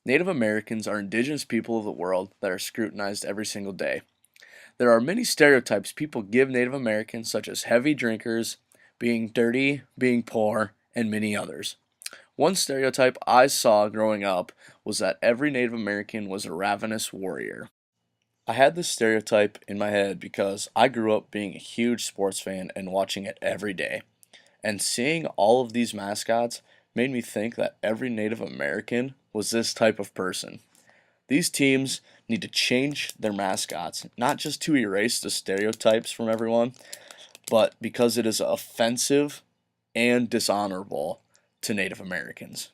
Native Americans are indigenous people of the world that are scrutinized every single day. There are many stereotypes people give Native Americans, such as heavy drinkers, being dirty, being poor, and many others. One stereotype I saw growing up was that every Native American was a ravenous warrior. I had this stereotype in my head because I grew up being a huge sports fan and watching it every day. And seeing all of these mascots made me think that every Native American was this type of person. These teams need to change their mascots, not just to erase the stereotypes from everyone, but because it is offensive and dishonorable to Native Americans.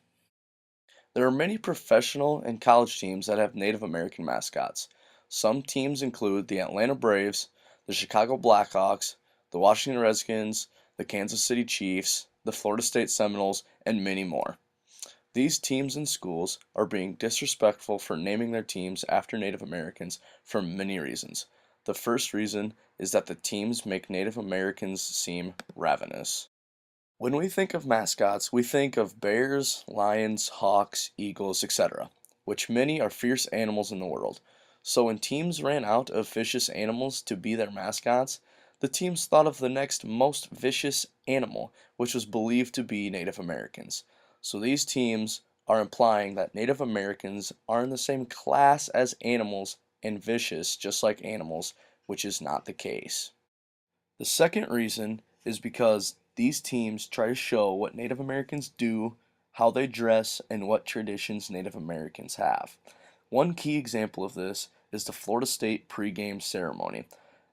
There are many professional and college teams that have Native American mascots. Some teams include the Atlanta Braves, the Chicago Blackhawks, the Washington Redskins, the Kansas City Chiefs, the Florida State Seminoles, and many more. These teams and schools are being disrespectful for naming their teams after Native Americans for many reasons. The first reason is that the teams make Native Americans seem ravenous. When we think of mascots, we think of bears, lions, hawks, eagles, etc., which many are fierce animals in the world. So when teams ran out of vicious animals to be their mascots, the teams thought of the next most vicious animal, which was believed to be Native Americans. So these teams are implying that Native Americans are in the same class as animals and vicious just like animals, which is not the case. The second reason is because these teams try to show what Native Americans do, how they dress, and what traditions Native Americans have. One key example of this is the Florida State pregame ceremony.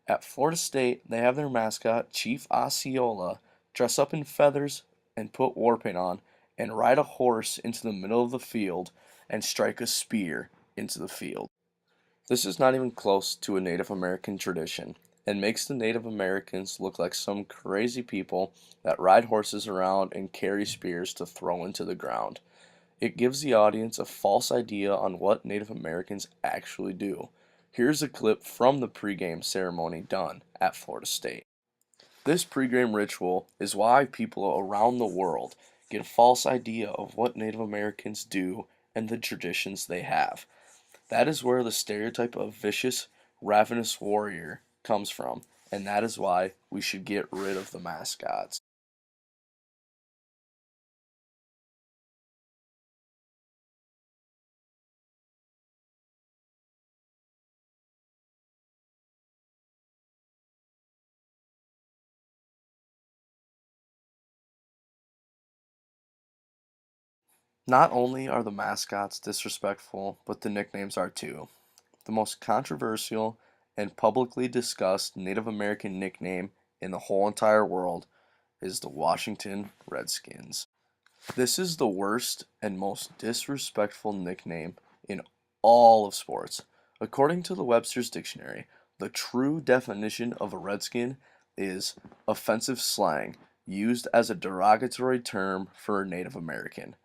At Florida State, they have their mascot, Chief Osceola, dress up in feathers and put war paint on, and ride a horse into the middle of the field and strike a spear into the field. This is not even close to a Native American tradition and makes the Native Americans look like some crazy people that ride horses around and carry spears to throw into the ground. It gives the audience a false idea on what Native Americans actually do. Here's a clip from the pregame ceremony done at Florida State. This pregame ritual is why people around the world get a false idea of what Native Americans do and the traditions they have. That is where the stereotype of vicious, ravenous warrior comes from, and that is why we should get rid of the mascots. Not only are the mascots disrespectful, but the nicknames are too. The most controversial and publicly discussed Native American nickname in the whole entire world is the Washington Redskins. This is the worst and most disrespectful nickname in all of sports. According to the Webster's Dictionary, the true definition of a redskin is offensive slang used as a derogatory term for a Native American.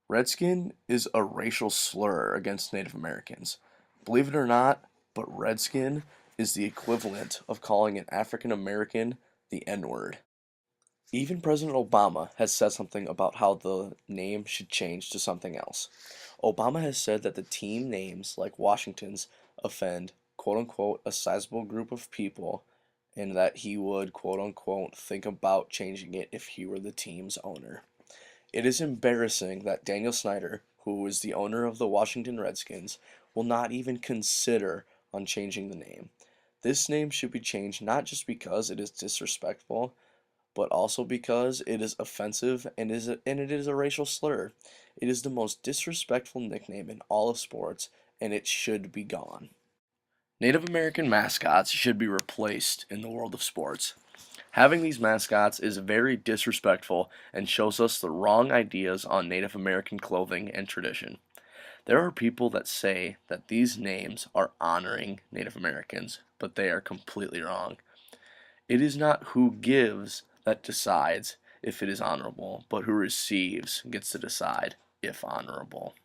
Redskin is a racial slur against Native Americans. Believe it or not, but redskin is the equivalent of calling an African American the N word. Even President Obama has said something about how the name should change to something else. Obama has said that the team names, like Washington's, offend quote unquote a sizable group of people, and that he would quote unquote think about changing it if he were the team's owner. It is embarrassing that Daniel Snyder, who is the owner of the Washington Redskins, will not even consider on changing the name. This name should be changed not just because it is disrespectful, but also because it is offensive and it is a racial slur. It is the most disrespectful nickname in all of sports, and it should be gone. Native American mascots should be replaced in the world of sports. Having these mascots is very disrespectful and shows us the wrong ideas on Native American clothing and tradition. There are people that say that these names are honoring Native Americans, but they are completely wrong. It is not who gives that decides if it is honorable, but who receives gets to decide if honorable.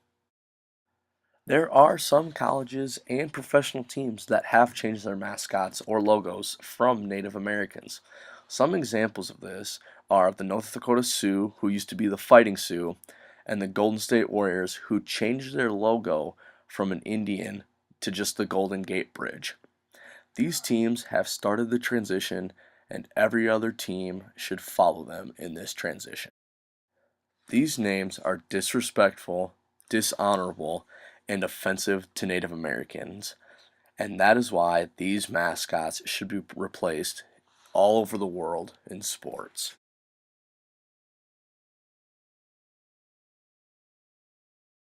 There are some colleges and professional teams that have changed their mascots or logos from Native Americans. Some examples of this are the North Dakota Sioux, who used to be the Fighting Sioux, and the Golden State Warriors, who changed their logo from an Indian to just the Golden Gate Bridge. These teams have started the transition, and every other team should follow them in this transition. These names are disrespectful, dishonorable, and offensive to Native Americans, and that is why these mascots should be replaced all over the world in sports.